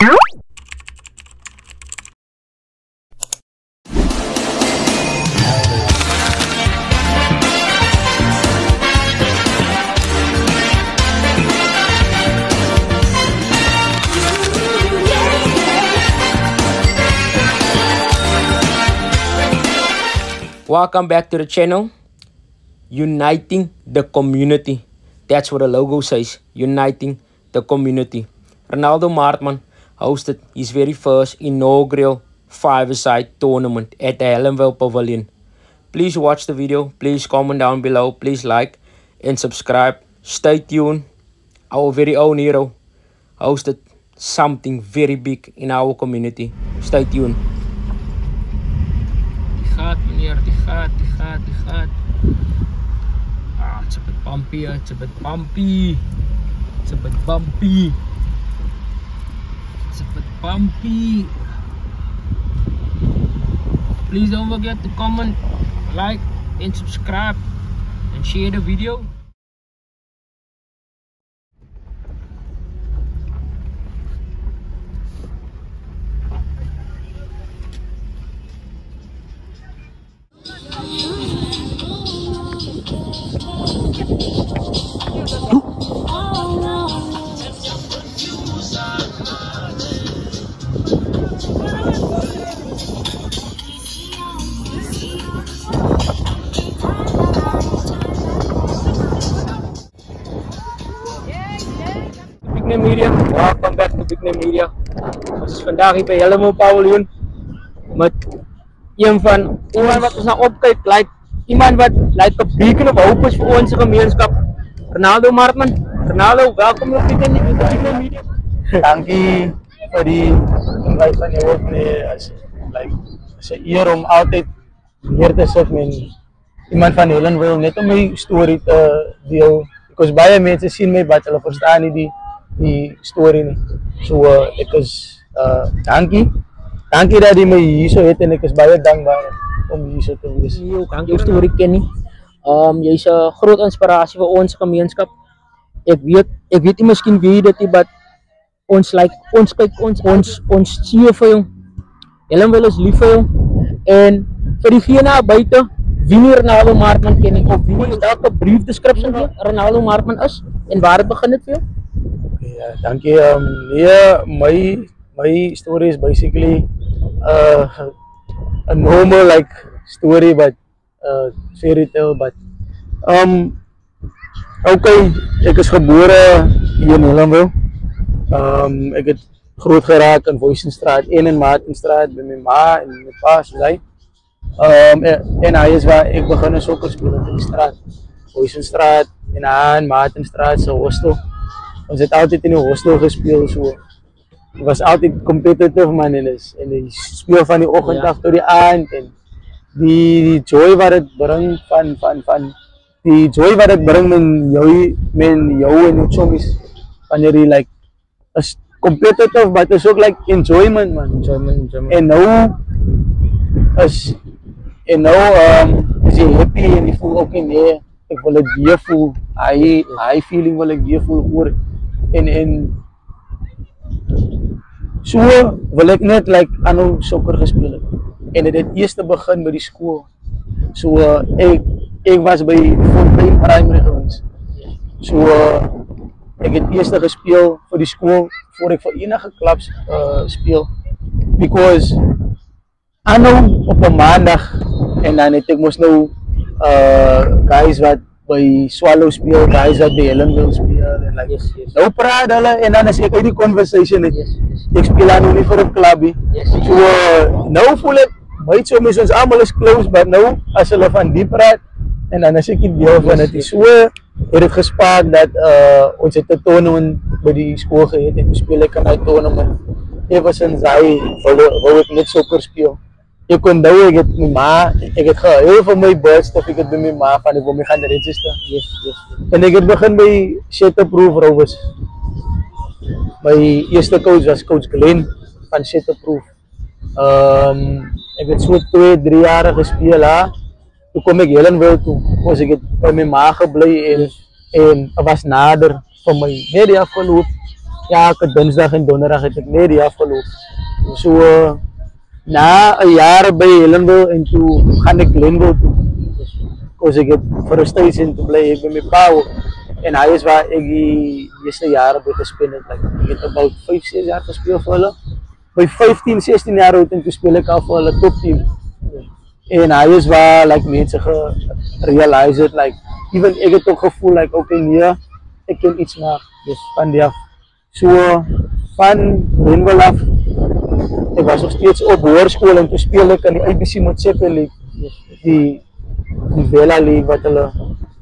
Welcome back to the channel. Uniting the community. That's what the logo says. Uniting the community. Ronaldo Maartman hosted his very first inaugural five-a-side tournament at the Hellenvale Pavilion. Please watch the video. Please comment down below. Please like and subscribe. Stay tuned. Our very own hero hosted something very big in our community. Stay tuned. Die gaat. Ah, it's a bit bumpy, it's a bit bumpy. It's a bit bumpy. It's a bit bumpy. Please don't forget to comment, like, and subscribe, and share the video. Big Name Media, welcome back to Big Name Media. Ons is vandaag hier by Hellenvale Pavilion met een van iemand wat ons na opkyk, like iemand wat like 'n beacon of hope is vir ons gemeenskap. Ronaldo Maartman. Ronaldo, welkom op Big Name Media. Dankie vir die invite van jou ook nee, as een eer om altyd hier te sit met iemand van Hellenvale net om my storie te deel. Because baie mense sien my but hulle verstaan nie die storie nie. So ek is dankie dat jy my hier so het en ek is baie dankbaar om hier so te wees. Jy kan jou storie ken nie. Jy is 'n groot inspirasie vir ons gemeenskap. Ek weet nie miskien wie dit is, but ons kyk ons sien vir jou. Hellenvale is lief vir jou. En vir diegene buite wie nie Ronaldo Maartman ken nie, of wie nie dalk 'n brief description van Ronaldo Maartman is en waar het begin dit vir jou? Ja, dankie. My story is basically a normal like story, but fairy tale. But okay, ek is gebore hier in Hellenvale. Ek het groot geraak in Voisenstraat 1 en Martinstraat by my ma en my pa soos hy. En hy is waar ek begin in sokker speel in die straat. Voisenstraat en Martinstraat se hostel. Ons het altyd in die hostel gespeel so. Ek was altyd competitive man en die speel van die oggend af tot die aand en die joy wat dit bring van die joy wat dit bring met jou en jou chommies wanneer jy like is competitive but is ook like enjoyment man. Enjoyment. En nou is jy happy en jy voel ook nee, ek wil dit weer voel. Hy feeling wil ek weer voel oor en so wil ek net like aanhou sokker gespeel het. En dit het eers begin by die skool. So ek was by Fontaine Primary gewees. So ek het eers gespeel vir die skool voor ek vir enige klubs speel. Because aanhou op 'n maandag en dan het ek mos nou guys wat by Swallow speel, guys wat by Hellenvale speel en like nou praat hulle en dan as ek uit die conversation het, ek speel aan nie vir 'n klubie. So nou voel ek my chommies ons almal is close, but nou as hulle van die praat en dan as ek die deel van dit so het dit gespaak dat ons het 'n tournament by die skool gehad en speel ek aan die tournament. Ever since hy wou ek net sokker speel. Ek onthou ek het my ma, ek het geheel van my birth of ek het by my ma van ek wil my gaan register. Yes. En ek het begin by Shatterproof Rovers. My eerste coach was Coach Glenn van Shatterproof. Ek het so 2-3 jaar gespeel ha. Toe kom ek Hellenvale toe. Ons ek het by my ma gebly en was nader van my net die afgeloop ja, elke dinsdag en donderdag het ek net die afgeloop. So na 'n jaar by Hellenville en toe gaan ek Glenville toe. Because ek het vir 'n station te bly ek by my pa ook. En hy is waar ek die meeste jare by gespeel het. Like, ek het about 5-6 jaar gespeel vir hulle. By 15-16 jaar oud en toe speel ek al vir hulle topteam. En hy is waar like mense gerealize het like even ek het ook gevoel like okay nee, ek kan iets maak. Van die af. So van Glenville af ek was nog steeds op hoërskool en toe speel ek in die IBC Motsepe League. Die Vela League wat hulle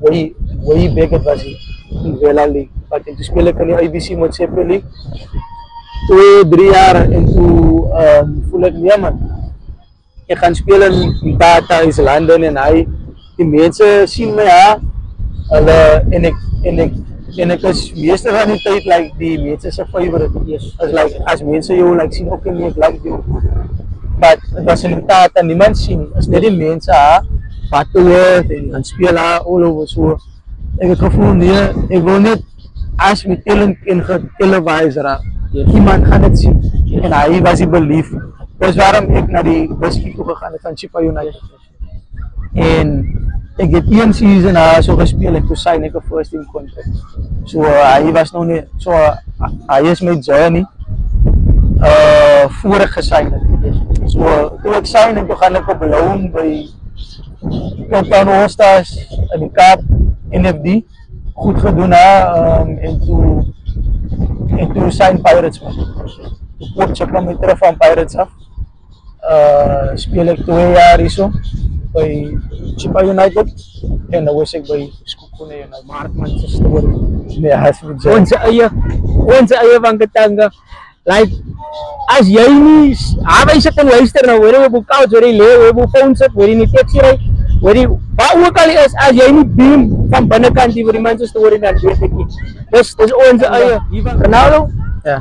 way back het was die Vela League. Wat en toe speel ek in die IBC Motsepe League. 2-3 jaar en toe voel ek nee man. Ek gaan speel in Tata is London en die mense sien my hulle en ek is meeste van die tyd like die mense se favorite. As like as mense jou like sien okay nee ek like jou. But dit was in Tata niemand sien. As net die mense wat hoor en speel all over so. Ek het gevoel nee, ek wil net as my talent en getelevised raak. Iemand gaan dit sien. En hy was die belief. Dis waarom ek na die Whisky toe gegaan het van Chippa United. En ek het 1 season so gespeel en toe sign ek 'n first team contract. So hy was nou nie so hy is my journey voor ek gesign het. So toe ek sign en toe gaan ek op loan by Cape All Stars in die Kaap NFD goed gedoen en toe sign Pirates man. Port Chippa my terug van Pirates af. Speel ek 2 jaar hierso by Chippa United en nou was ek by Skokone United. Markman se storie. Nee, has met Ons eie van Katanga. Like as jy nie hy sit en luister nou hoor jy op couch hoor jy lê op phone sit hoor jy nie taxi ry hoor jy waar ook al is as jy nie beam van binnekant hier vir die mense storie dan weet ek nie. Dis ons eie Ronaldo. ja.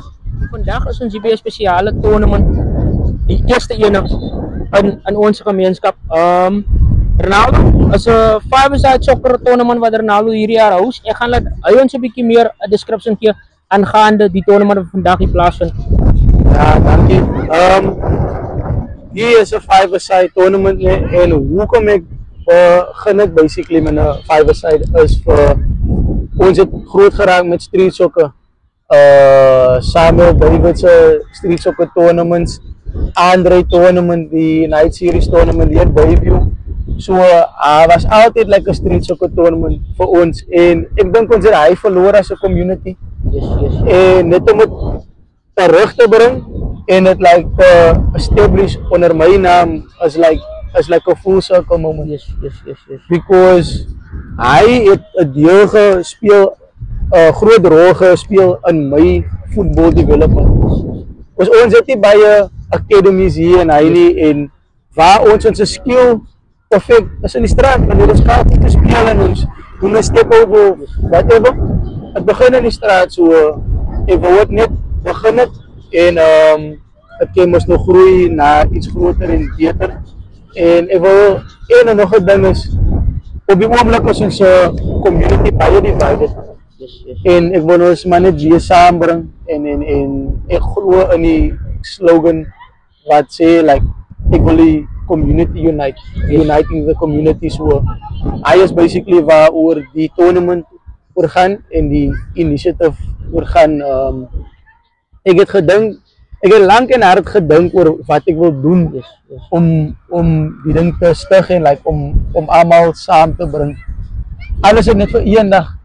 Vandag is ons hier spesiale tournament. Die eerste een in ons gemeenskap. Ronaldo is 'n 5-a-side soccer tournament wat Ronaldo hierdie jaar hou. Ek gaan laat hy ons 'n bietjie meer 'n description gee aangaande die tournament wat vandag hier plaasvind. Ja, dankie. Hier is 'n 5-a-side tournament en hoekom ek begin ek basically met 'n 5-a-side is vir ons het groot geraak met street soccer. Samuel David's street soccer tournaments, Andre tournament, die Night Series tournament hier by Bayview. So was altyd like 'n street soccer tournament vir ons en ek dink ons het hy verloor as 'n community. En net om dit terug te bring en dit like establish onder my naam as like a full circle moment. Yes. Because hy het 'n deel gespeel 'n groot rol gespeel in my football development. Ons het nie baie academies hier en hy nie en waar ons skill perfect is in die straat wanneer ons gaan te speel en ons doen 'n step over whatever. Het begin in die straat so ek wou net begin het en het kan ons nog groei na iets groter en beter. En ek wou en nog 'n ding is op die oomblik is ons community baie divided. En ek wil ons maar net weer saambring en ek glo in die slogan wat sê like ek wil die community uniting the community so hy is basically waar oor die tournament oor gaan en die initiative oor gaan ek het lank en hard gedink oor wat ek wil doen om die ding te stig en like om almal saam te bring. Alles is net vir eendag.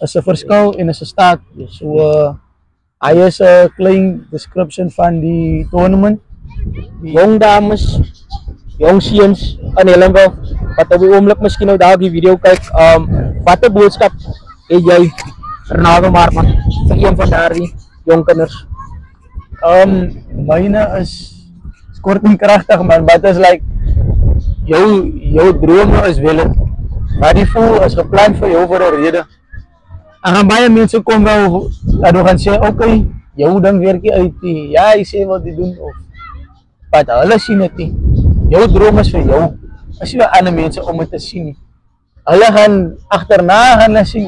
Is 'n verskil en is 'n staat. So hy is 'n klein description van die tournament. Jong dames, jong seuns in Hellenville wat op die oomblik miskien nou daar die video kyk. Watter boodskap het jy Ronaldo Markman vir een van daardie jong kinders? Myne is kort en kragtig man, but is like jou drome is wel maar die voel is geplan vir jou vir 'n rede. En gaan baie mense kom wel dat hulle gaan sê okay, jou ding werkie uit die ja, hy sê wat jy doen of wat hulle sien dit nie. Jou droom is vir jou. As jy ander mense om dit te sien nie. Hulle gaan agterna gaan sien,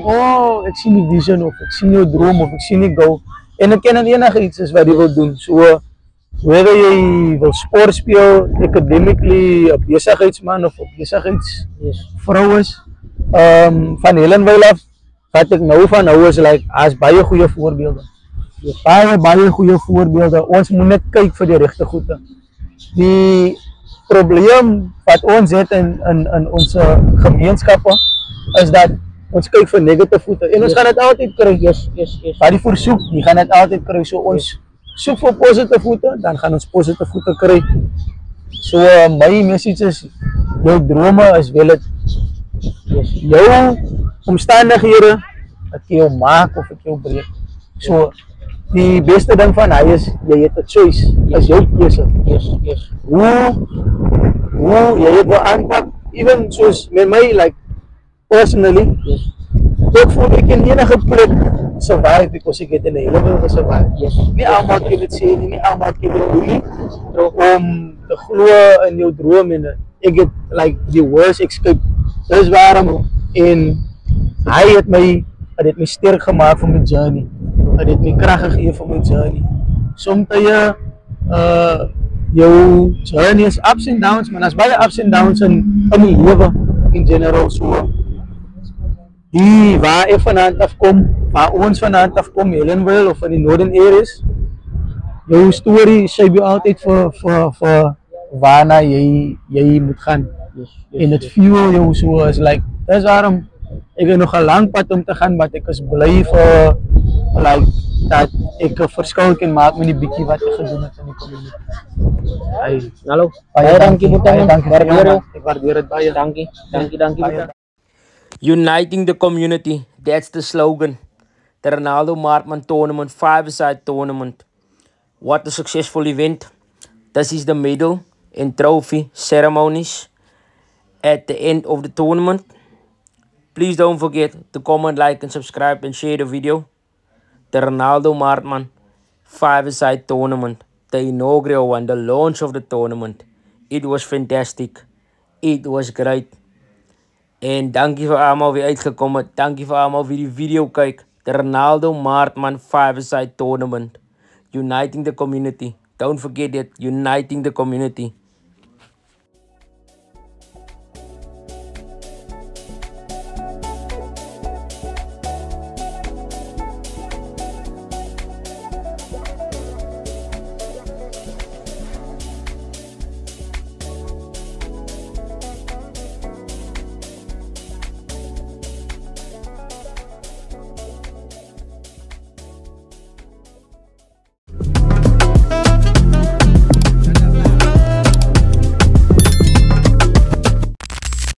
ek sien die vision of ek sien jou droom of ek sien die goal En dit kan enige iets is wat jy wil doen. So whether jy wil sport speel, academically, 'n besigheidsman of 'n besigheidsvrou is, van Helenwyl af, wat ek nou van hou is like as baie goeie voorbeelde. Baie goeie voorbeelde. Ons moet net kyk vir die regte goede. Die probleem wat ons het in ons gemeenskappe is dat ons kyk vir negative voete en ons gaan dit altyd kry. Maar die versoek, jy gaan dit altyd kry. So ons soek vir positieve voete, dan gaan ons positieve voete kry. So my message is, jou drome is wel het. Jou omstandighede, het jou maak of het jou breek. So die beste ding van hy is, jy het 'n choice, is jou keuse. Hoe jy het wil aanpak, even soos met my, like personally, ek voel ek in enige plek survive because ek het in 'n hele wil survive. Nie almal kan dit sê nie almal kan dit doen nie. Om te glo in jou droom en ek het like die worst escape. Dis waarom en hy het my sterk gemaak vir my journey. Hy het my krag gegee vir my journey. Soms jou journey is ups and downs, maar as baie ups and downs in die lewe in general. So die waar ek vanaand afkom, waar ons vanaand afkom, Helenwyl of in die Northern Areas, jou story sê jy altyd vir waarna jy moet gaan. En het fuel jou so is like, dis waarom ek het nog 'n lang pad om te gaan, maar ek is bly vir like dat ek 'n verskil kan maak met die bietjie wat ek gedoen het in die community. Hallo. Baie dankie Boetan. Ek waardeer dit baie. Dankie Boetan. Uniting the community, that's the slogan. The Ronaldo Maartman tournament, 5-a-side tournament. What a successful event. This is the medal and trophy ceremonies at the end of the tournament. Please don't forget to comment, like and subscribe and share the video. The Ronaldo Maartman 5-a-side tournament, the inaugural one, the launch of the tournament. It was fantastic. It was great. En dankie vir almal wie uitgekom het. Dankie vir almal wie die video kyk. The Ronaldo Maartman 5-a-side tournament. Uniting the community. Don't forget it. Uniting the community.